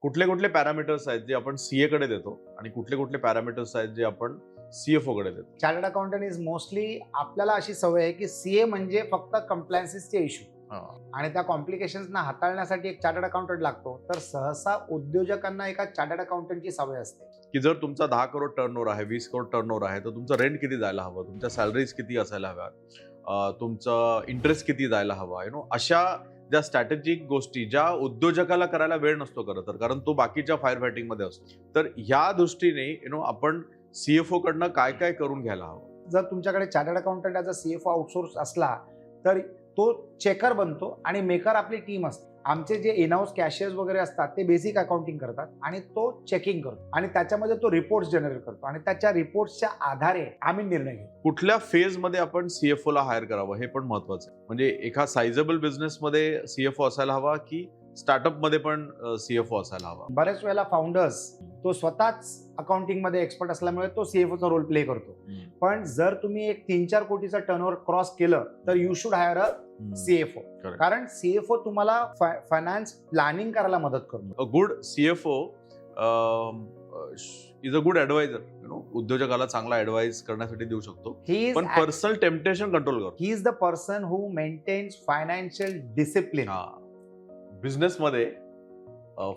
कुठले कुठले पॅरामीटर्स आहेत जे आपण सीए कडे देतो आणि कुठले कुठले पॅरामीटर्स आहेत जे आपण सीएफओ कडे देतो? चार्टर्ड अकाउंटंट इज मोस्टली आपल्याला अशी सवय आहे की सीए म्हणजे फक्त कंप्लायन्सेसचे इश्यू आणि त्या कॉम्प्लिकेशन्सना हाताळण्यासाठी एक चार्टर्ड अकाउंटंट लागतो. तर सहसा उद्योजकांना एका चार्टर्ड अकाउंटंटची सवय असते की जर तुमचा 10 करोड टर्नओव्हर आहे, 20 करोड टर्नओव्हर आहे, तर तुमचं रेंट किती जायला हवं, तुमच्या सॅलरीज किती असायला हव्या, तुमचं इंटरेस्ट किती जायला हवा, अशा ज्या स्ट्रॅटेजिक गोष्टी ज्या उद्योजकाला करायला वेळ नसतो खरं तर, कारण तो बाकीच्या फायर फायटिंग मध्ये असतो. तर ह्या दृष्टीने आपण सीएफओ कडनं काय काय करून घ्यायला हवं? जर तुमच्याकडे chartered accountant as a CFO outsource असला तर तो चेकर बनतो आणि मेकर आपली टीम असते. आमचे जे इन हाऊस कॅशियर्स वगैरे असतात ते बेसिक अकाउंटिंग करतात आणि तो चेकिंग करतो आणि त्याच्यामध्ये तो रिपोर्ट्स जनरेट करतो आणि त्याच्या रिपोर्ट्सच्या आधारे आम्ही निर्णय घेतो. कुठल्या फेज मध्ये आपण सीएफओ ला हायर करावं हे पण महत्वाचं आहे. म्हणजे एका सायझेबल बिझनेस मध्ये सीएफओ असायला हवा की स्टार्टअप मध्ये पण सीएफओ असायला हवा? बऱ्याच वेळेला फाउंडर्स तो स्वतःच अकाउंटिंग मध्ये एक्सपर्ट असल्यामुळे तो सीएफओचा रोल प्ले करतो. पण जर तुम्ही एक 3-4 कोटीचा टर्नओव्हर क्रॉस केलं तर you should hire a CFO. कारण सीएफओ तुम्हाला फायनान्स प्लॅनिंग करायला मदत करतो. A good CFO is a good adviser. उद्योजकाला चांगला ऍडवाइस करण्यासाठी देऊ शकतो, पण पर्सनल टेम्पटेशन कंट्रोल करतो. He is the person who maintains financial discipline. Business मध्ये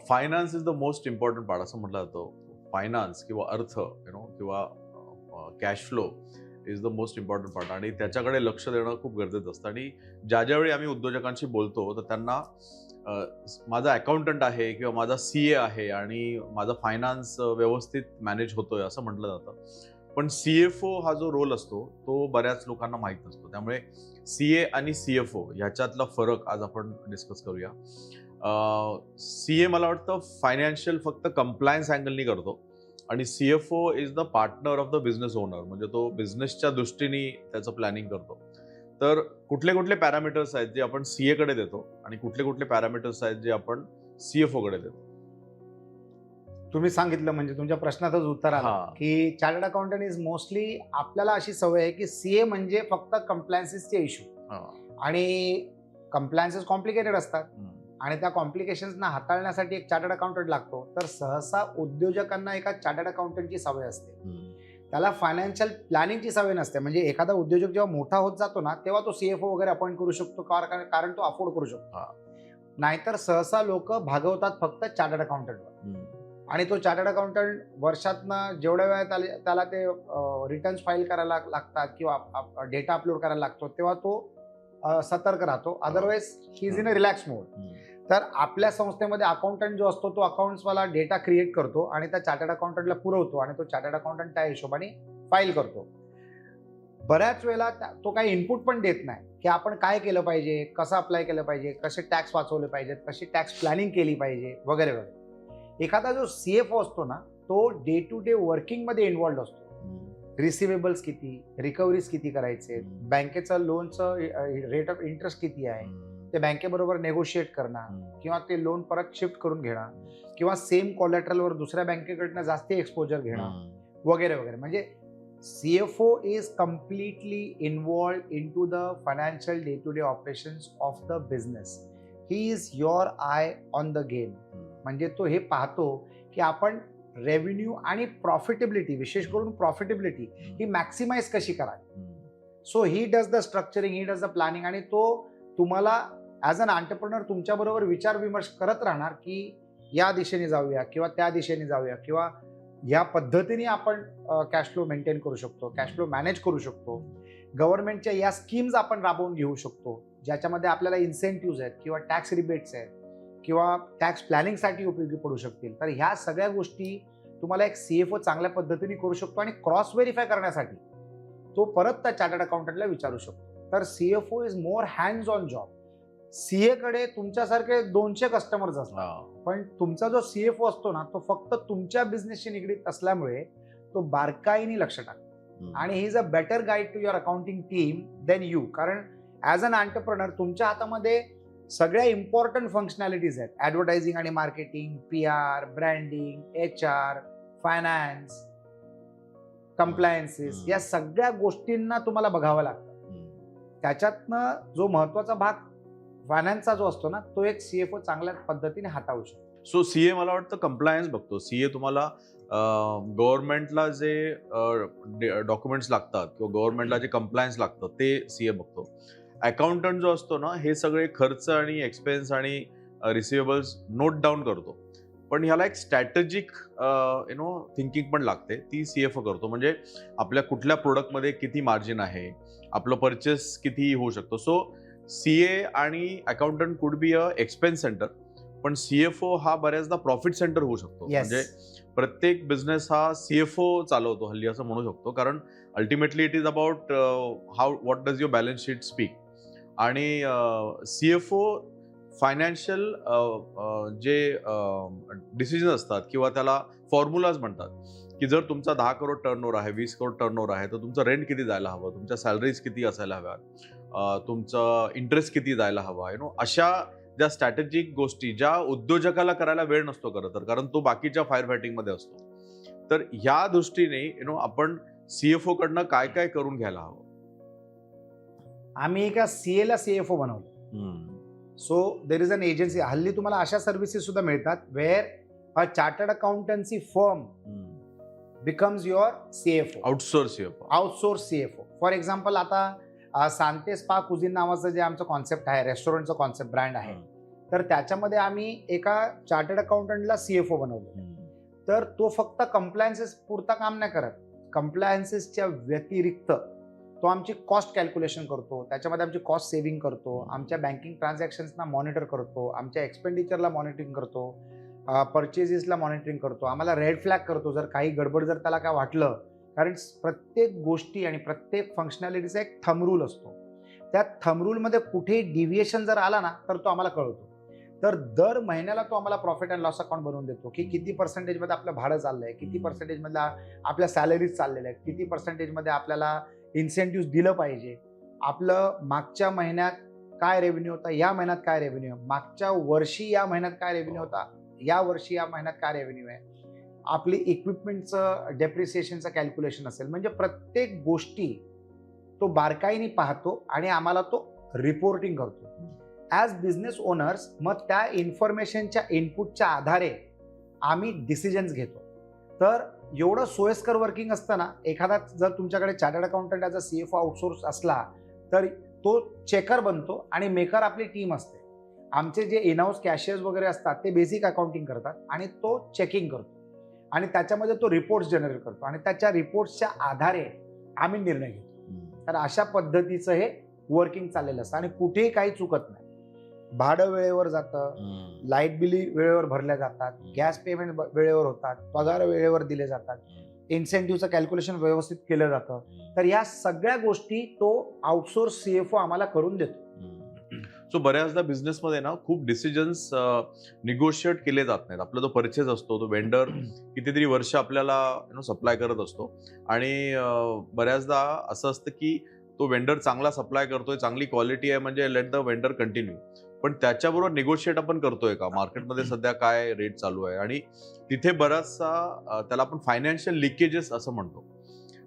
finance is the most important part असं म्हटलं जातं. फायनान्स किंवा अर्थ किंवा cash flow is the most important part आणि त्याच्याकडे लक्ष देणं खूप गरजेचं असतं. आणि ज्यावेळी आम्ही उद्योजकांशी बोलतो तर त्यांना माझा अकाउंटंट आहे किंवा माझा सीए आहे आणि माझा फायनान्स व्यवस्थित मॅनेज होतोय असं म्हटलं जातं. पण सीएफओ हा जो रोल असतो तो बऱ्याच लोकांना माहीत नसतो. त्यामुळे सीए आणि सीएफओ ह्याच्यातला फरक आज आपण डिस्कस करूया. सीए मला वाटतं फायनान्शियल फक्त कंप्लायन्स अँगलनी करतो आणि CFO is the partner of the business owner. म्हणजे तो बिझनेसच्या दृष्टीने त्याचं प्लॅनिंग करतो. तर कुठले कुठले पॅरामीटर्स आहेत जे आपण सीए कडे देतो आणि कुठले कुठले पॅरामीटर्स आहेत जे आपण सीएफओ कडे देतो? तुम्ही सांगितलं म्हणजे तुमच्या प्रश्नातच उत्तर आलं की चार्टर्ड अकाउंटंट इज मोस्टली आपल्याला अशी सवय आहे की सीए म्हणजे फक्त कंप्लायन्सेसचे इश्यू आणि कंप्लायन्सेस कॉम्प्लिकेटेड असतात आणि त्या कॉम्प्लिकेशन्सना हाताळण्यासाठी एक चार्टर्ड अकाउंटंट लागतो. तर सहसा उद्योजकांना एका चार्टर्ड अकाउंटंटची सवय असते. त्याला फायनान्शियल प्लॅनिंगची सवय नसते. म्हणजे एखादा उद्योजक जेव्हा मोठा होत जातो ना तेव्हा तो सीएफओ वगैरे अपॉइंट करू शकतो कारण तो अफोर्ड करू शकतो. नाहीतर सहसा लोक भागवतात फक्त चार्टर्ड अकाउंटंटवर आणि तो चार्टर्ड अकाउंटंट वर्षातनं जेवढ्या वेळा त्याला ते रिटर्न्स फाईल करायला लागतात किंवा डेटा अपलोड करायला लागतो तेव्हा तो सतर्क राहतो. Otherwise he is in a relax mode. तर आपल्या संस्थेमध्ये अकाउंटंट जो असतो तो अकाउंट्सवाला डेटा क्रिएट करतो आणि त्या चार्टर्ड अकाउंटंटला पुरवतो आणि तो चार्टर्ड अकाउंटंट त्या हिशोबाने फाईल करतो. बऱ्याच वेळेला तो काही इनपुट पण देत नाही की आपण काय केलं पाहिजे, कसं अप्लाय केलं पाहिजे, कसे टॅक्स वाचवले पाहिजेत, कशी टॅक्स प्लॅनिंग केली पाहिजे वगैरे वगैरे. एखादा जो सीएफओ असतो ना तो डे टू डे वर्किंग मध्ये इन्व्हॉल्ड असतो. रिसिवेबल्स किती, रिकव्हरीज किती करायचे, बँकेचं लोनचं रेट ऑफ इंटरेस्ट किती आहे, ते बँकेबरोबर नेगोशिएट करणं किंवा ते लोन परत शिफ्ट करून घेणं किंवा सेम कोलॅटरलवर दुसऱ्या बँकेकडनं जास्त एक्सपोजर घेणं वगैरे वगैरे. म्हणजे CFO is completely involved in to the financial day to day operations of the business. He is your eye on the game. म्हणजे तो हे पाहतो की आपण रेव्हेन्यू आणि प्रॉफिटेबिलिटी, विशेष करून प्रॉफिटेबिलिटी ही मॅक्सिमाइज कशी करावी. So he does the structuring, he does the planning आणि तो तुम्हाला ॲज अन एंटरप्रेन्योर तुमच्याबरोबर विचार विमर्श करत राहणार की या दिशेने जाऊया किंवा त्या दिशेने जाऊया किंवा या पद्धतीने आपण कॅश फ्लो मेंटेन करू शकतो, कॅश फ्लो मॅनेज करू शकतो, गव्हर्नमेंटच्या या स्कीम्स आपण राबवून घेऊ शकतो ज्याच्यामध्ये आपल्याला इन्सेंटिव्ह आहेत किंवा टॅक्स रिबेट्स आहेत किंवा टॅक्स प्लॅनिंगसाठी उपयोगी पडू शकतील. तर ह्या सगळ्या गोष्टी तुम्हाला एक सीएफओ चांगल्या पद्धतीने करू शकतो आणि क्रॉस व्हेरीफाय करण्यासाठी तो परत त्या चार्टर्ड अकाउंटंटला विचारू शकतो. तर CFO is more hands on job. CA कडे तुमच्यासारखे 200 कस्टमर्स असतात, पण तुमचा जो सीएफओ असतो ना तो फक्त तुमच्या बिझनेसशी निगडीत असल्यामुळे तो बारकाईने लक्ष टाकतो आणि he is a better guide to your accounting team than you. कारण ॲज अन एंटरप्रेन्योर तुमच्या हातामध्ये सगळ्या इम्पॉर्टंट फंक्शनॅलिटीज आहेत. ॲडव्हर्टायझिंग आणि marketing, PR, branding, HR, finance, compliances, या सगळ्या गोष्टींना तुम्हाला बघावं लागतं. त्याच्यातनं जो महत्वाचा भाग फायनान्सचा जो असतो ना तो एक सीएफओ चांगल्या पद्धतीने हाताळू शकतो. सो सीए मला वाटतं कंप्लायन्स बघतो. सीए तुम्हाला गव्हर्नमेंटला जे डॉक्युमेंट्स लागतात किंवा गव्हर्नमेंटला जे कंप्लायन्स लागतं ते सीए बघतो. अकाउंटंट जो असतो ना, हे सगळे खर्च आणि एक्सपेन्स आणि रिसिवेबल्स नोट डाऊन करतो. पण ह्याला एक स्ट्रॅटेजिक थिंकिंग पण लागते, ती सीएफओ करतो. म्हणजे आपल्या कुठल्या प्रोडक्टमध्ये किती मार्जिन आहे, आपलं परचेस किती होऊ शकतो. सो सीए आणि accountant could be a expense centre, पण सीएफओ हा बऱ्याचदा प्रॉफिट सेंटर होऊ शकतो. म्हणजे प्रत्येक बिझनेस हा सीएफओ चालवतो हल्ली असं म्हणू शकतो. कारण ultimately it is about how what does your balance sheet speak. आणि सीएफओ फायनान्शियल जे डिसिजन असतात किंवा त्याला फॉर्म्युलाज म्हणतात की जर तुमचा 10 करोड टर्नओव्हर आहे, 20 करोड टर्नओव्हर आहे, तर तुमचं रेंट किती जायला हवं, तुमच्या सॅलरीज किती असायला हव्यात, तुमचं इंटरेस्ट किती जायला हवा, अशा ज्या स्ट्रॅटेजिक गोष्टी ज्या उद्योजकाला करायला वेळ नसतो खरं तर, कारण तो बाकीच्या फायर फायटिंग मध्ये असतो. तर ह्या दृष्टीने आपण सीएफओ कडनं काय काय करून घ्यायला हवं. आम्ही एका सीए ला सीएफओ बनवलं. So there is an agency. हल्ली तुम्हाला अशा सर्व्हिसेस सुद्धा मिळतात where a chartered accountancy firm becomes your CFO, outsource CFO. For example आता सांते स्पा कुझिन नावाचं जे आमचं कॉन्सेप्ट आहे, रेस्टॉरंटचं कॉन्सेप्ट ब्रँड आहे, तर त्याच्यामध्ये आम्ही एका चार्टर्ड अकाउंटंटला सीएफओ बनवलं. तर तो फक्त कंप्लायन्सेस पुरता काम नाही करत. कंप्लायन्सेसच्या व्यतिरिक्त तो आमची कॉस्ट कॅल्क्युलेशन करतो, त्याच्यामध्ये आमची कॉस्ट सेव्हिंग करतो, आमच्या बँकिंग ट्रान्झॅक्शन्सना मॉनिटर करतो, आमच्या एक्सपेंडिचरला मॉनिटरिंग करतो, परचेजेसला मॉनिटरिंग करतो, आम्हाला रेड फ्लॅग करतो जर काही गडबड जर त्याला काय वाटलं. कारण प्रत्येक गोष्टी आणि प्रत्येक फंक्शनॅलिटीचा एक थंब रूल असतो. त्या थंब रूलमध्ये कुठे डिव्हिएशन जर आला ना तर तो आम्हाला कळतो. तर दर महिन्याला तो आम्हाला प्रॉफिट अँड लॉस अकाउंट बनवून देतो की किती पर्सेंटेजमध्ये आपलं भाडं चाललंय, किती पर्सेंटेजमध्ये आपल्या सॅलरीज चाललेल्या आहेत, किती पर्सेंटेजमध्ये आपल्याला इन्सेंटिव्ह दिलं पाहिजे, आपलं मागच्या महिन्यात काय रेव्हेन्यू होता, या महिन्यात काय रेव्हेन्यू आहे, मागच्या वर्षी या महिन्यात काय रेव्हेन्यू होता, या वर्षी या महिन्यात काय रेव्हेन्यू आहे, आपली इक्विपमेंटचं डेप्रिसिएशनचं कॅल्क्युलेशन असेल. म्हणजे प्रत्येक गोष्टी तो बारकाईने पाहतो आणि आम्हाला तो रिपोर्टिंग करतो ॲज बिझनेस ओनर्स. मग त्या इन्फॉर्मेशनच्या इनपुटच्या आधारे आम्ही डिसिजन्स घेतो. तर एवढं सोयस्कर वर्किंग असतं ना. एखादा जर तुमच्याकडे chartered accountant as a CFO outsource असला तर तो चेकर बनतो आणि मेकर आपली टीम असते. आमचे जे इनहाऊस कॅशियर्स वगैरे असतात ते बेसिक अकाउंटिंग करतात आणि तो चेकिंग करतो आणि त्याच्यामध्ये तो रिपोर्ट्स जनरेट करतो आणि त्याच्या रिपोर्ट्सच्या आधारे आम्ही निर्णय घेतो. तर अशा पद्धतीचं हे वर्किंग चाललेलं असतं आणि कुठेही काही चुकत नाही. भाडं वेळेवर जातं, लाईट बिली वेळेवर भरल्या जातात, गॅस पेमेंट वेळेवर होतात, पगार वेळेवर दिले जातात, इन्सेंटिव्हचं कॅल्क्युलेशन व्यवस्थित केलं जातं. तर या सगळ्या गोष्टी तो आउटसोर्स सीएफओ आम्हाला करून देतो. सो बऱ्याचदा बिझनेसमध्ये ना खूप डिसिजन्स निगोशिएट केले जात नाहीत. आपला जो परचेस असतो तो वेंडर कितीतरी वर्ष आपल्याला सप्लाय करत असतो आणि बऱ्याचदा असं असतं की तो वेंडर चांगला सप्लाय करतोय, चांगली क्वालिटी आहे, म्हणजे लेट द वेंडर कंटिन्यू. पण त्याच्याबरोबर निगोशिएट आपण करतोय का, मार्केटमध्ये सध्या काय रेट चालू आहे. आणि तिथे बराचसा त्याला आपण फायनान्शियल लिकेजेस असं म्हणतो.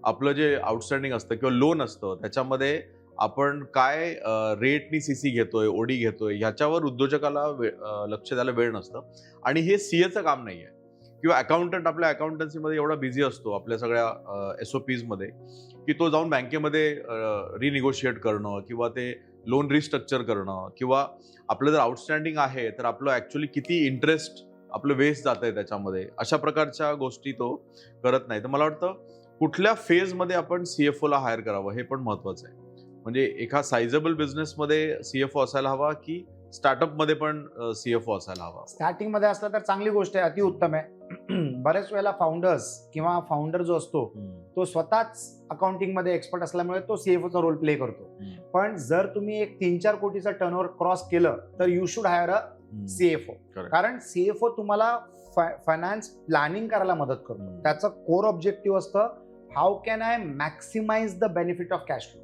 आपलं जे आउटस्टँडिंग असतं किंवा लोन असतं त्याच्यामध्ये आपण काय रेटनी सीसी घेतोय, ओडी घेतोय, ह्याच्यावर उद्योजकाला लक्ष द्यायला वेळ नसतं. आणि हे सीएचं काम नाही आहे. किंवा अकाउंटंट आपल्या अकाउंटन्सीमध्ये एवढा बिझी असतो आपल्या सगळ्या एसओपीज मध्ये की तो जाऊन बँकेमध्ये रिनिगोशिएट करणं किंवा ते लोन रिस्ट्रक्चर करणं किंवा आपलं जर आउटस्टँडिंग आहे तर आपलं ऍक्च्युअली किती इंटरेस्ट आपलं वेस्ट जात आहे त्याच्यामध्ये, अशा प्रकारच्या गोष्टी तो करत नाही. तर मला वाटतं कुठल्या फेजमध्ये आपण सीएफओला हायर करावं हे पण महत्वाचं आहे. म्हणजे एका सायझेबल बिझनेसमध्ये सीएफओ असायला हवा की स्टार्टअप मध्ये पण सीएफओ असायला हवा. स्टार्टिंग मध्ये असला तर चांगली गोष्ट आहे, अतिउत्तम आहे. बऱ्याच वेळेला फाउंडर्स किंवा फाउंडर जो असतो तो स्वतःच अकाउंटिंग मध्ये एक्सपर्ट असल्यामुळे तो सीएफओचा रोल प्ले करतो. पण जर तुम्ही एक 3-4 कोटीचा टर्नओव्हर क्रॉस केलं तर you should hire a CFO. कारण सीएफओ तुम्हाला फायनान्स प्लॅनिंग करायला मदत करतो. त्याचं कोर ऑब्जेक्टिव्ह असतं how can I maximise the benefit of cash flow.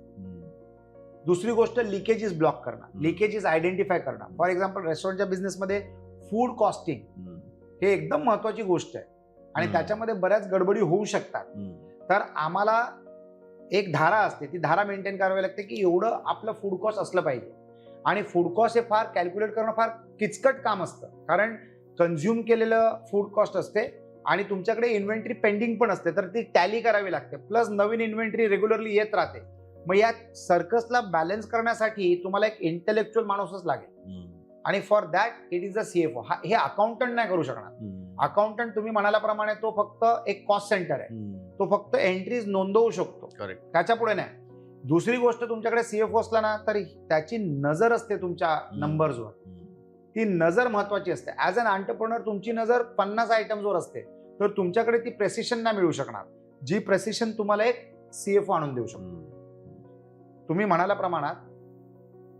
दुसरी गोष्ट लिकेजेस ब्लॉक करणं, लिकेजेस आयडेंटिफाय करणं. फॉर एक्झाम्पल रेस्टॉरंटच्या बिझनेसमध्ये फूड कॉस्टिंग हे एकदम महत्वाची गोष्ट आहे आणि त्याच्यामध्ये बऱ्याच गडबडी होऊ शकतात. तर आम्हाला एक धारा असते, ती धारा मेंटेन करावी लागते की एवढं आपलं फूड कॉस्ट असलं पाहिजे. आणि फूड कॉस्ट हे फार कॅल्क्युलेट करणं फार किचकट काम असतं. कारण कन्झ्युम केलेलं फूड कॉस्ट असते आणि तुमच्याकडे इन्व्हेंटरी पेंडिंग पण असते, तर ती टॅली करावी लागते, प्लस नवीन इन्व्हेंटरी रेग्युलरली येत राहते. मग या सर्कसला बॅलन्स करण्यासाठी तुम्हाला एक इंटेलेक्च्युअल माणूसच लागेल आणि for that it is a CFO. हे अकाउंटंट नाही करू शकणार. अकाउंटंट तुम्ही म्हणाल्याप्रमाणे तो फक्त एक कॉस्ट सेंटर आहे, तो फक्त एंट्रीज नोंदवू शकतो, त्याच्या पुढे नाही. दुसरी गोष्ट, तुमच्याकडे सीएफओ असला ना तर त्याची नजर असते तुमच्या नंबर्सवर. ती नजर महत्वाची असते. ऍज अन एंटरप्रेन्योर तुमची नजर 50 आयटम्सवर असते, तर तुमच्याकडे ती प्रेसिशन नाही मिळू शकणार, जी प्रेसिशन तुम्हाला एक सीएफओ आणून देऊ शकतो. तुम्ही म्हणाल्याप्रमाणे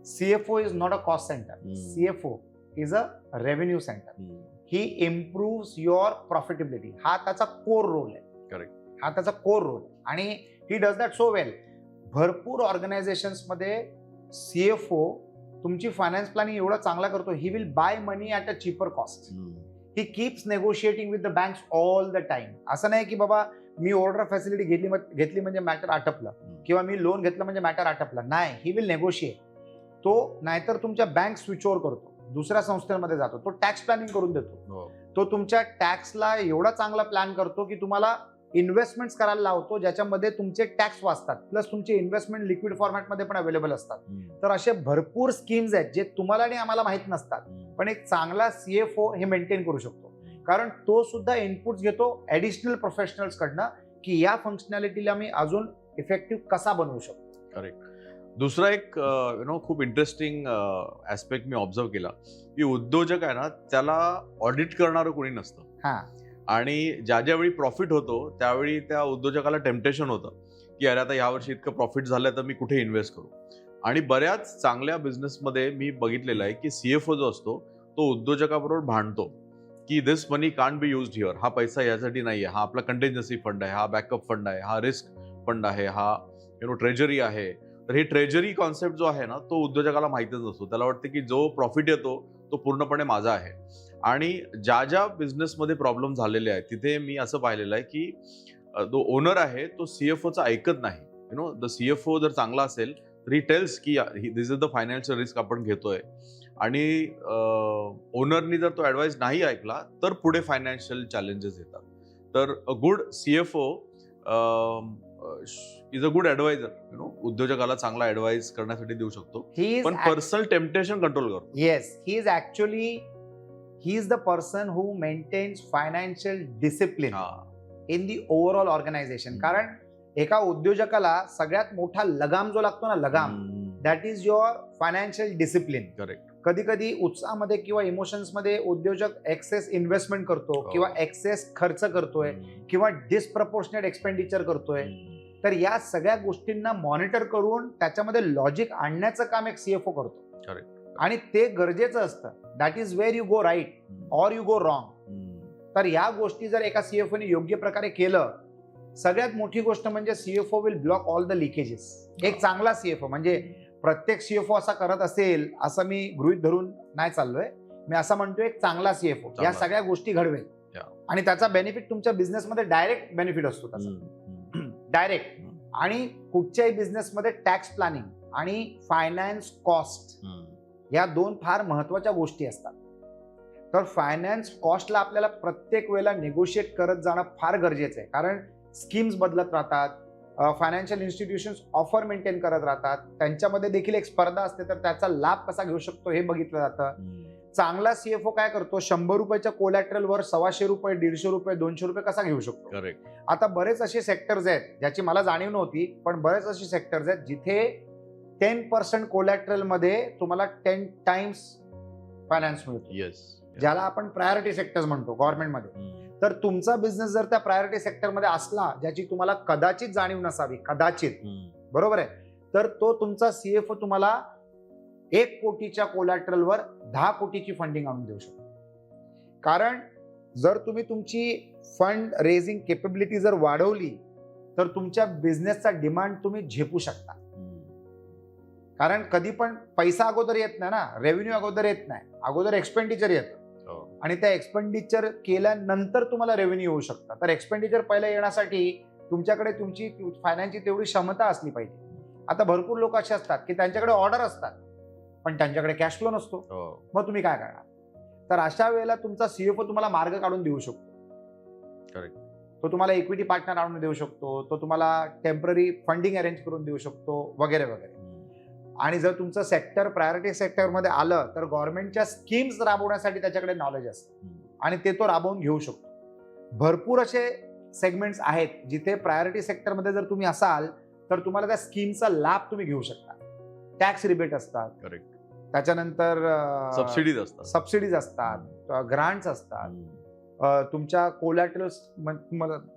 CFO is not a cost centre, CFO is a revenue centre. He improves your profitability. हा त्याचा कोर रोल आहे. करेक्ट. हा त्याचा कोर रोल आणि he does that so well. भरपूर ऑर्गनायझेशन्स मध्ये सीएफओ तुमची फायनान्स प्लॅनिंग एवढं चांगला करतो, he will buy money at a cheaper cost. He keeps negotiating with the banks all the time. असं नाही की बाबा मी ओव्हरड्राफ्ट फॅसिलिटी घेतली म्हणजे मॅटर आटपलं, किंवा मी लोन घेतलं म्हणजे मॅटर आटपलं. नाही, ही विल नेगोशिएट. तो नाहीतर तुमच्या बँक स्विच ओव्हर करतो, दुसऱ्या संस्थेमध्ये जातो, तो टॅक्स प्लॅनिंग करून देतो. तो तुमच्या टॅक्सला एवढा चांगला प्लॅन करतो की तुम्हाला इन्व्हेस्टमेंट्स करायला लावतो, ज्याच्यामध्ये तुमचे टॅक्स वाचतात, प्लस तुमचे इन्व्हेस्टमेंट लिक्विड फॉर्मॅटमध्ये पण अवेलेबल असतात. तर असे भरपूर स्कीम्स आहेत जे तुम्हाला आणि आम्हाला माहित नसतात, पण एक चांगला सीएफओ हे मेंटेन करू शकतो, कारण तो सुद्धा इनपुट्स घेतो ऍडिशनल प्रोफेशनल्स कडनं की या फंक्शनॅलिटीला मी अजून इफेक्टिव्ह कसा बनवू शकतो. करेक्ट. दुसरा एक खूप इंटरेस्टिंग ऍस्पेक्ट मी ऑब्झर्व केला की उद्योजक आहे ना, त्याला ऑडिट करणारं कोणी नसतं. हा, आणि ज्या ज्यावेळी प्रॉफिट होतो त्यावेळी त्या उद्योजकाला टेम्पटेशन होतं की अरे आता यावर्षी इतकं प्रॉफिट झालं तर मी कुठे इन्व्हेस्ट करू. आणि बऱ्याच चांगल्या बिझनेसमध्ये मी बघितलेलं आहे की सीएफओ जो असतो तो उद्योजकाबरोबर भांडतो की दिस मनी कांट बी युज्ड हिअर. हा पैसा यासाठी नाही आहे, हा आपला कंटेंजन्सी फंड आहे, हा बॅकअप फंड आहे, हा रिस्क फंड आहे, हा ट्रेजरी आहे. तर हे ट्रेजरी कॉन्सेप्ट जो आहे ना, तो उद्योजकाला माहितच असतो. त्याला वाटतं की जो प्रॉफिट येतो तो पूर्णपणे माझा आहे. आणि ज्या ज्या बिझनेसमध्ये प्रॉब्लेम झालेले आहेत तिथे मी असं पाहिलेलं आहे की जो ओनर आहे तो सीएफओचा ऐकत नाही. द सीएफओ जर चांगला असेल तर ही टेल्स की दिस इज द फायनान्शियल रिस्क आपण घेतोय. आणि ओनरनी जर तो ऍडवाइस नाही ऐकला तर पुढे फायनान्शियल चॅलेंजेस येतात. तर a good CFO is a good adviser. उद्योजकाला चांगला ऍडवाइस करण्यासाठी देऊ शकतो, पण पर्सनल टेम्पटेशन कंट्रोल करतो. Yes, he is the person who maintains financial discipline in the overall organization. कारण एका उद्योजकाला सगळ्यात मोठा लगाम जो लागतो ना, लगाम, that is your financial discipline. Correct. कधी कधी उत्साहामध्ये किंवा इमोशन्स मध्ये उद्योजक एक्सेस इन्व्हेस्टमेंट करतो किंवा एक्सेस खर्च करतोय किंवा डिसप्रपोर्शनेट एक्सपेंडिचर करतोय. तर या सगळ्या गोष्टींना मॉनिटर करून त्याच्यामध्ये लॉजिक आणण्याचं काम एक सीएफओ करतो. करेक्ट. आणि ते गरजेचं असतं. That is where you go right or you go wrong. तर या गोष्टी जर एका सीएफओने योग्य प्रकारे केलं, सगळ्यात मोठी गोष्ट म्हणजे CFO will block all the leakages. एक चांगला सीएफओ, म्हणजे प्रत्येक सीएफओ असा करत असेल असं मी गृहीत धरून नाही चाललोय. मी असं म्हणतोय एक चांगला सीएफओ या सगळ्या गोष्टी घडवेल आणि त्याचा बेनिफिट तुमच्या बिझनेसमध्ये डायरेक्ट बेनिफिट असतो त्याचा, डायरेक्ट. आणि कुठच्याही बिझनेसमध्ये टॅक्स प्लॅनिंग आणि फायनान्स कॉस्ट या दोन फार महत्वाच्या गोष्टी असतात. तर फायनान्स कॉस्टला आपल्याला प्रत्येक वेळेला नेगोशिएट करत जाणं फार गरजेचं आहे, कारण स्कीम्स बदलत राहतात, फायनान्शियल इन्स्टिट्यूशन्स ऑफर मेंटेन करत राहतात, त्यांच्यामध्ये देखील एक स्पर्धा असते, तर त्याचा लाभ कसा घेऊ शकतो हे बघितलं जातं. चांगला सीएफओ काय करतो, 100 रुपयाच्या कोलॅटरलवर 125 रुपये, 150 रुपये, 200 रुपये कसा घेऊ शकतो. करेक्ट. आता बरेच असे सेक्टर्स आहेत ज्याची मला जाणीव नव्हती, पण बरेच असे सेक्टर्स आहेत जिथे 10% कोलॅटरल मध्ये तुम्हाला 10 टाइम्स फायनान्स मिळतो. येस. ज्याला आपण प्रायोरिटी सेक्टर्स म्हणतो गव्हर्नमेंटमध्ये. तर तुमचा बिझनेस जर त्या प्रायोरिटी सेक्टरमध्ये असला, ज्याची तुम्हाला कदाचित जाणीव नसावी, कदाचित, बरोबर आहे, तर तो तुमचा सीएफओ तुम्हाला 1 कोटीच्या कोलॅटरलवर 10 कोटीची फंडिंग आणून देऊ शकतो. कारण जर तुम्ही तुमची फंड रेझिंग केपेबिलिटी जर वाढवली तर तुमच्या बिझनेसचा डिमांड तुम्ही झेपू शकता. कारण कधी पण पैसा अगोदर येत नाही ना, रेव्हेन्यू अगोदर येत नाही, अगोदर एक्सपेंडिचर येतं. आणि त्या एक्सपेंडिचर केल्यानंतर तुम्हाला रेव्हेन्यू येऊ शकतं. तर एक्सपेंडिचर पहिला येण्यासाठी तुमच्याकडे तुमची फायनान्सची तेवढी क्षमता असली पाहिजे. आता भरपूर लोक असे असतात की त्यांच्याकडे ऑर्डर असतात पण त्यांच्याकडे कॅश फ्लो नसतो. मग तुम्ही काय करणार. तर अशा वेळेला तुमचा सीएफओ तुम्हाला मार्ग काढून देऊ शकतो. करेक्ट. तो तुम्हाला इक्विटी पार्टनर आणून देऊ शकतो, तो तुम्हाला टेम्पररी फंडिंग अरेंज करून देऊ शकतो, वगैरे वगैरे. आणि जर तुमचं सेक्टर प्रायोरिटी सेक्टरमध्ये आलं तर गव्हर्नमेंटच्या स्कीम्स राबवण्यासाठी त्याच्याकडे नॉलेज असतं आणि ते तो राबवून घेऊ शकतो. भरपूर असे सेगमेंट्स आहेत जिथे प्रायोरिटी सेक्टरमध्ये जर तुम्ही असाल तर तुम्हाला त्या स्कीमचा लाभ तुम्ही घेऊ शकता. टॅक्स रिबेट असतात, करेक्ट. त्याच्यानंतर सबसिडीज असतात, ग्रांट्स असतात. तुमच्या कोलॅटरल्स,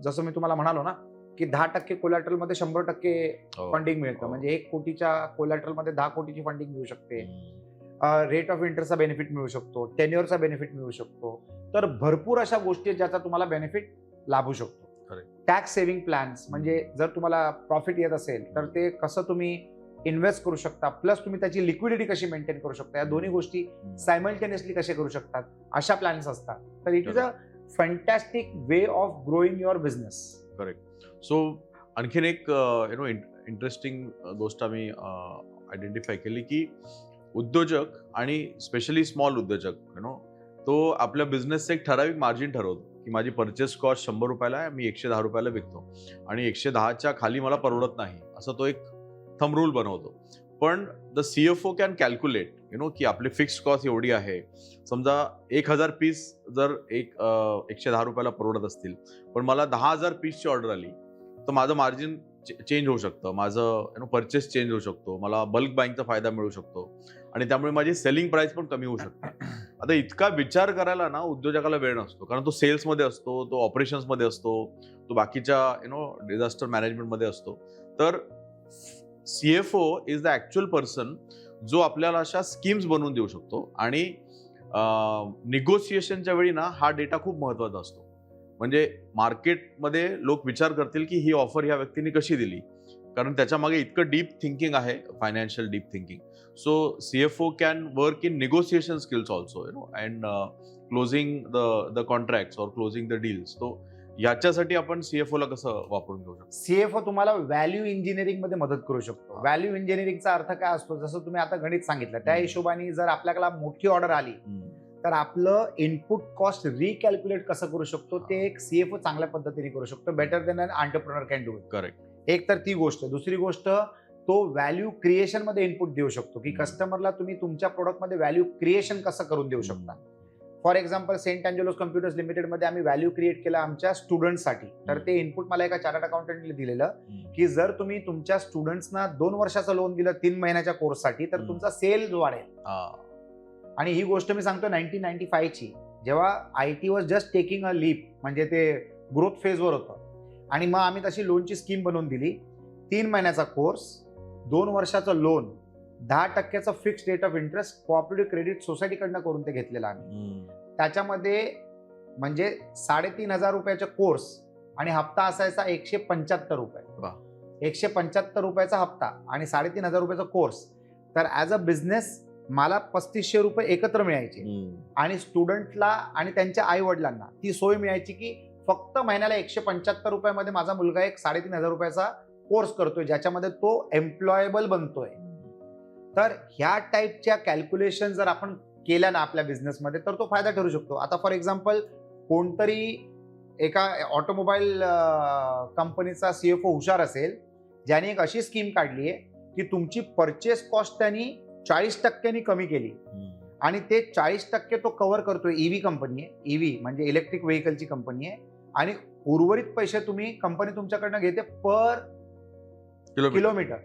जसं मी तुम्हाला म्हणालो ना की 10% कोलॅटरलमध्ये 100% फंडिंग मिळतं. म्हणजे 1 कोटीच्या कोलॅटरलमध्ये 10 कोटीची फंडिंग मिळू शकते. रेट ऑफ इंटरेस्टचा बेनिफिट मिळू शकतो, टेन्युअरचा बेनिफिट मिळू शकतो. तर भरपूर अशा गोष्टी आहेत ज्याचा तुम्हाला बेनिफिट लाभू शकतो. टॅक्स सेव्हिंग प्लॅन्स, म्हणजे जर तुम्हाला प्रॉफिट येत असेल तर ते कसं तुम्ही इन्व्हेस्ट करू शकता, प्लस तुम्ही त्याची लिक्विडिटी कशी मेंटेन करू शकता, या दोन्ही गोष्टी सायमल्टेनियसली कसे करू शकतात, अशा प्लॅन्स असतात. तर it is a fantastic way of growing your business. Correct. So आणखीन एक इंटरेस्टिंग गोष्ट आम्ही आयडेंटिफाय केली की उद्योजक आणि स्पेशली स्मॉल उद्योजक तो आपल्या बिझनेसचं एक ठराविक मार्जिन ठरवतो की माझी परचेस कॉस्ट 100 रुपयाला आहे, मी 110 रुपयाला विकतो आणि 110च्या खाली मला परवडत नाही, असं तो एक थंब रूल बनवतो. पण द सीएफओ कॅन कॅल्क्युलेट की आपली फिक्स कॉस्ट एवढी आहे. समजा 1000 पीस जर 110 रुपयाला परवडत असतील, पण मला 10,000 पीसची ऑर्डर आली तर माझं मार्जिन चेंज होऊ शकतं, माझं परचेस चेंज होऊ शकतो, मला बल्क बाईंगचा फायदा मिळू शकतो आणि त्यामुळे माझी सेलिंग प्राइस पण कमी होऊ शकते. आता इतका विचार करायला ना उद्योजकाला वेळ नसतो, कारण तो सेल्समध्ये असतो, तो ऑपरेशन्समध्ये असतो, तो बाकीच्या डिझास्टर मॅनेजमेंटमध्ये असतो. तर CFO is the actual person जो आपल्याला अशा स्कीम्स बनवून देऊ शकतो आणि निगोसिएशनच्या वेळी ना हा डेटा खूप महत्वाचा असतो. म्हणजे मार्केटमध्ये लोक विचार करतील की ही ऑफर ह्या व्यक्तीने कशी दिली, कारण त्याच्या मागे इतकं डीप थिंकिंग आहे, financial deep thinking. So CFO can work in negotiation skills also and closing the contracts और क्लोजिंग द डील्स. तो याच्यासाठी आपण सीएफओ ला कसं वापरून घेऊ शकतो? सीएफओ तुम्हाला व्हॅल्यू इंजिनिअरिंग मध्ये मदत करू शकतो. व्हॅल्यू इंजिनिअरिंगचा अर्थ काय असतो, जसं तुम्ही आता गणित सांगितलं त्या हिशोबाने जर आपल्याला मोठी ऑर्डर आली तर आपलं इनपुट कॉस्ट रिकॅल्क्युलेट कसं करू शकतो ते एक सीएफओ चांगल्या पद्धतीने करू शकतो, better than an entrepreneur can do it. Correct. एक तर ती गोष्ट. दुसरी गोष्ट, तो व्हॅल्यू क्रिएशन मध्ये इनपुट देऊ शकतो की कस्टमरला तुम्ही तुमच्या प्रोडक्टमध्ये व्हॅल्यू क्रिएशन कसं करून देऊ शकता. फॉर एक्झाम्पल सेंट अँजेलोस कम्प्युटर्स लिमिटेडमध्ये आम्ही व्हॅल्यू क्रिएट केलं आमच्या स्टुडंट्ससाठी. तर ते इनपुट मला एका चार्टर्ड अकाउंटंटने दिलेलं की जर तुम्ही तुमच्या स्टुडंट्सना 2 वर्षाचं लोन दिलं 3 महिन्याच्या कोर्ससाठी तर तुमचा सेल वाढेल. आणि ही गोष्ट मी सांगतो 1995 ची, जेव्हा IT was just taking a leap, म्हणजे ते ग्रोथ फेजवर होतं. आणि मग आम्ही तशी लोनची स्कीम बनवून दिली. 3 महिन्याचा कोर्स, 2 वर्षाचं loan, 10% fixed rate of interest, cooperative credit सोसायटीकडनं करून ते घेतलेलं आम्ही. त्याच्यामध्ये म्हणजे 3,500 रुपयाचा कोर्स आणि हप्ता असायचा 175 रुपये. 175 रुपयाचा हप्ता आणि 3,500 रुपयाचा कोर्स. तर ऍज अ बिझनेस मला 3,500 रुपये एकत्र मिळायचे आणि स्टुडंटला आणि त्यांच्या आई वडिलांना ती सोय मिळायची की फक्त महिन्याला 175 रुपयामध्ये माझा मुलगा एक 3,500 रुपयाचा कोर्स करतोय ज्याच्यामध्ये तो एम्प्लॉयबल बनतोय. तर ह्या टाईपच्या कॅल्क्युलेशन जर आपण केल्या ना आपल्या बिझनेसमध्ये तर तो फायदा ठरू शकतो. आता फॉर एक्झाम्पल कोणतरी एका ऑटोमोबाईल कंपनीचा सीएफओ हुशार असेल, ज्याने एक अशी स्कीम काढली आहे की तुमची परचेस कॉस्ट त्यांनी 40% कमी केली आणि ते 40% तो कव्हर करतोय. ईव्ही कंपनी आहे, ईव्ही म्हणजे इलेक्ट्रिक व्हेकलची कंपनी आहे आणि उर्वरित पैसे तुम्ही कंपनी तुमच्याकडनं घेते पर किलोमीटर.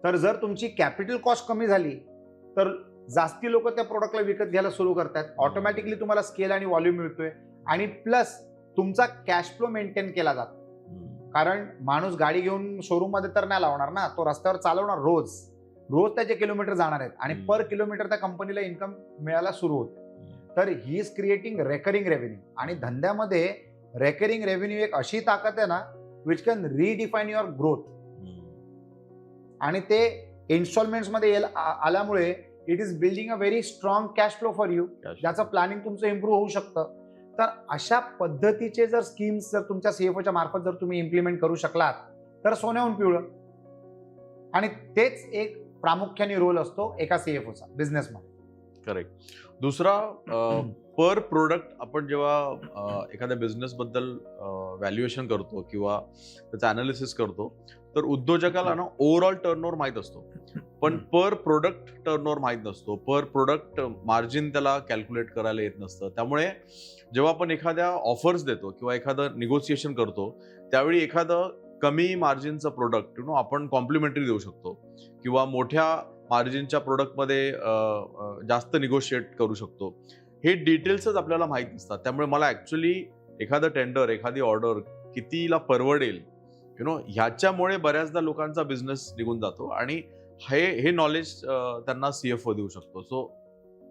तर जर तुमची कॅपिटल कॉस्ट कमी झाली तर जास्ती लोक त्या प्रोडक्टला विकत घ्यायला सुरू करतात. ऑटोमॅटिकली तुम्हाला स्केल आणि व्हॉल्यूम मिळतोय आणि प्लस तुमचा कॅश फ्लो मेंटेन केला जातो. कारण माणूस गाडी घेऊन शोरूम मध्ये तर नाही लावणार ना, तो रस्त्यावर चालवणार रोज त्याचे किलोमीटर जाणार आहेत आणि पर किलोमीटर त्या कंपनीला इन्कम मिळायला सुरू होते. तर he is creating recurring revenue. आणि धंद्यामध्ये रेकरिंग रेव्हेन्यू एक अशी ताकद आहे ना which can redefine your growth. आणि ते इन्स्टॉलमेंट्स मध्ये आल्यामुळे it is building a very strong cash flow for you, ज्याचं प्लॅनिंग तुमचं इम्प्रूव्ह होऊ शकतं. तर अशा पद्धतीचे जर स्कीम्स जर तुमच्या सीएफओच्या मार्फत जर तुम्ही इम्प्लिमेंट करू शकलात तर सोन्याहून पिवळं. आणि तेच एक प्रामुख्याने रोल असतो एका सीएफओचा बिझनेसमध्ये. करेक्ट. दुसरा पर प्रोडक्ट आपण जेव्हा एखाद्या बिझनेस बद्दल व्हॅल्युएशन करतो किंवा त्याचं अनालिसिस करतो, तर उद्योजकाला ना ओव्हरऑल टर्नओव्हर माहीत असतो, पण पर प्रोडक्ट टर्नओव्हर माहीत नसतो. पर प्रोडक्ट मार्जिन त्याला कॅल्क्युलेट करायला येत नसतं. त्यामुळे जेव्हा आपण एखाद्या ऑफर्स देतो किंवा एखादं निगोसिएशन करतो, त्यावेळी एखादं कमी मार्जिनचं प्रोडक्ट आपण कॉम्प्लिमेंटरी देऊ शकतो किंवा मोठ्या मार्जिनच्या प्रोडक्टमध्ये जास्त निगोशिएट करू शकतो. हे डिटेल्सच आपल्याला माहीत नसतात. त्यामुळे मला ॲक्च्युली एखादं टेंडर, एखादी ऑर्डर कितीला परवडेल ह्याच्यामुळे बऱ्याचदा लोकांचा बिझनेस निघून जातो आणि हे नॉलेज त्यांना CFO देऊ शकतो. So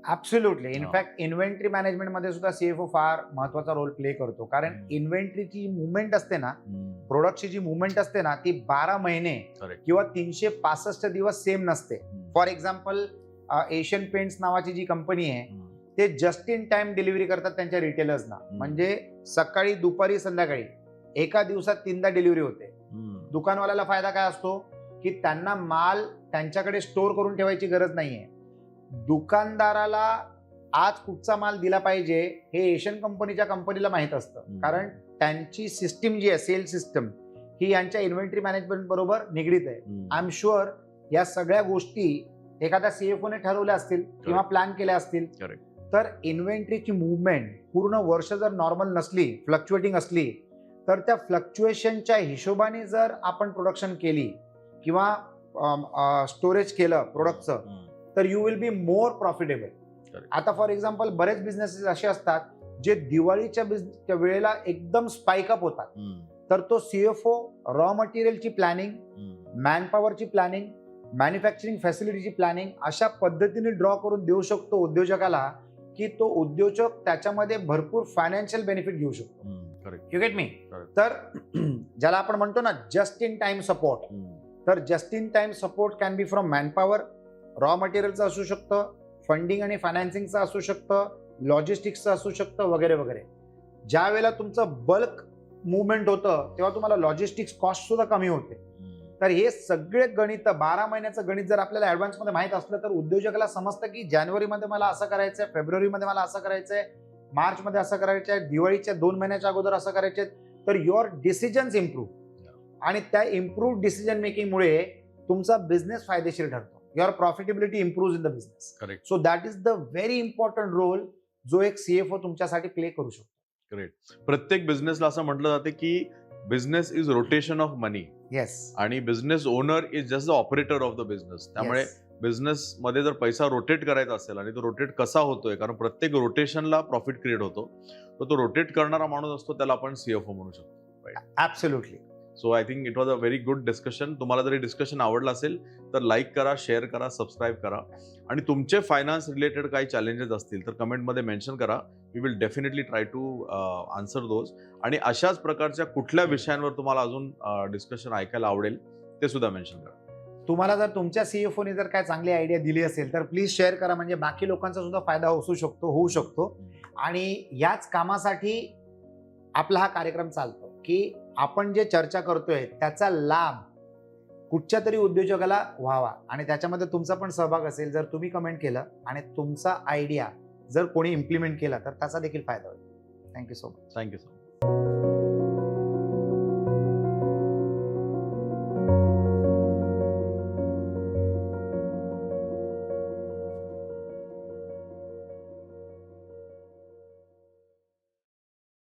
absolutely. इनफॅक्ट इन्व्हेंटरी मॅनेजमेंटमध्ये सुद्धा CFO फार महत्वाचा रोल प्ले करतो, कारण इन्व्हेंटरीची मुवमेंट असते ना, प्रोडक्टची जी मुवमेंट असते ना, ती 12 महिने किंवा 365 दिवस सेम नसते. फॉर एक्झाम्पल एशियन पेंट्स नावाची जी कंपनी आहे, ते जस्ट इन टाइम डिलिव्हरी करतात त्यांच्या रिटेलर्सना. म्हणजे सकाळी, दुपारी, संध्याकाळी एका दिवसात 3दा डिलिव्हरी होते. दुकानवाल्याला फायदा काय असतो की त्यांना माल त्यांच्याकडे स्टोअर करून ठेवायची गरज नाहीये. दुकानदाराला आज कुठचा माल दिला पाहिजे हे एशियन कंपनीला माहित असतं, कारण त्यांची सिस्टीम जी आहे, सेल सिस्टम, ही यांच्या इन्व्हेंटरी मॅनेजमेंट बरोबर निगडीत आहे. आय एम शुअर या सगळ्या गोष्टी एखाद्या CFOने ठरवल्या असतील किंवा प्लॅन केल्या असतील. तर इन्व्हेंटरीची मुवमेंट पूर्ण वर्ष जर नॉर्मल नसली, फ्लक्च्युएटिंग असली, तर त्या फ्लक्च्युएशनच्या हिशोबाने जर आपण प्रोडक्शन केली किंवा स्टोरेज केलं प्रोडक्टचं, तर you will be more profitable. आता फॉर एक्झाम्पल बरेच बिझनेसेस असे असतात जे दिवाळीच्या वेळेला एकदम स्पाइकअप होतात. तर तो CFO रॉ मटेरियलची प्लॅनिंग, मॅनपॉवरची प्लॅनिंग, मॅन्युफॅक्चरिंग फॅसिलिटीची प्लॅनिंग अशा पद्धतीने ड्रॉ करून देऊ शकतो उद्योजकाला की तो उद्योजक त्याच्यामध्ये भरपूर फायनान्शियल बेनिफिट घेऊ शकतो. You get me? तर ज्याला आपण म्हणतो ना जस्ट इन टाइम सपोर्ट, तर just in time support can be from manpower, raw मटेरियलचं असू शकतं, फंडिंग आणि फायनान्सिंगचं असू शकतं, लॉजिस्टिक्सचं असू शकतं, वगैरे वगैरे. ज्या वेळेला तुमचं बल्क मुवमेंट होतं तेव्हा तुम्हाला लॉजिस्टिक्स कॉस्ट सुद्धा कमी होते. तर हे सगळे गणित, 12 महिन्याचं गणित जर आपल्याला ॲडव्हान्समध्ये माहीत असलं तर उद्योजकाला समजतं की जानेवारीमध्ये मला असं करायचंय, फेब्रुवारीमध्ये मला असं करायचंय, मार्चमध्ये असं करायचंय, दिवाळीच्या 2 महिन्याच्या अगोदर असं करायचंय. तर युअर डिसिजन्स इम्प्रूव्ह आणि त्या इम्प्रूव्ह डिसिजन मेकिंगमुळे तुमचा बिझनेस फायदेशीर ठरतो. Your profitability improve in the business. Correct. So that is the very important role जो एक CFO तुमच्यासाठी प्ले करू शकतो. ग्रेट. प्रत्येक बिझनेसला असं म्हटलं जाते की business is rotation of money. Yes. आणि business owner is just the operator of the business. त्यामुळे बिझनेस मध्ये जर पैसा रोटेट करायचा असेल आणि तो रोटेट कसा होतोय, कारण प्रत्येक रोटेशनला प्रॉफिट क्रिएट होतो, तर तो रोटेट करणारा माणूस असतो त्याला आपण CFO म्हणू शकतो. Absolutely. So I think it was a very good discussion. तुम्हाला जर डिस्कशन आवडलं असेल तर लाईक करा, शेअर करा, सबस्क्राईब करा आणि तुमचे फायनान्स रिलेटेड काही चॅलेंजेस असतील तर कमेंटमध्ये मेन्शन करा. We will definitely try to answer those. आणि अशाच प्रकारच्या कुठल्या विषयांवर तुम्हाला अजून डिस्कशन ऐकायला आवडेल ते सुद्धा मेन्शन करा. तुम्हाला जर तुमच्या CFOने जर काय चांगली आयडिया दिली असेल तर प्लीज शेअर करा, म्हणजे बाकी लोकांचा सुद्धा फायदा होऊ शकतो. आणि याच कामासाठी आपला हा कार्यक्रम चालतो की आपण जे चर्चा करतोय त्याचा लाभ कुठच्या तरी उद्योजकाला व्हावा आणि त्याच्यामध्ये तुमचा पण सहभाग असेल. जर तुम्ही कमेंट केलं आणि तुमचा आयडिया जर कोणी इम्प्लिमेंट केला तर त्याचा देखील फायदा होईल. Thank you so much. Thank you so much.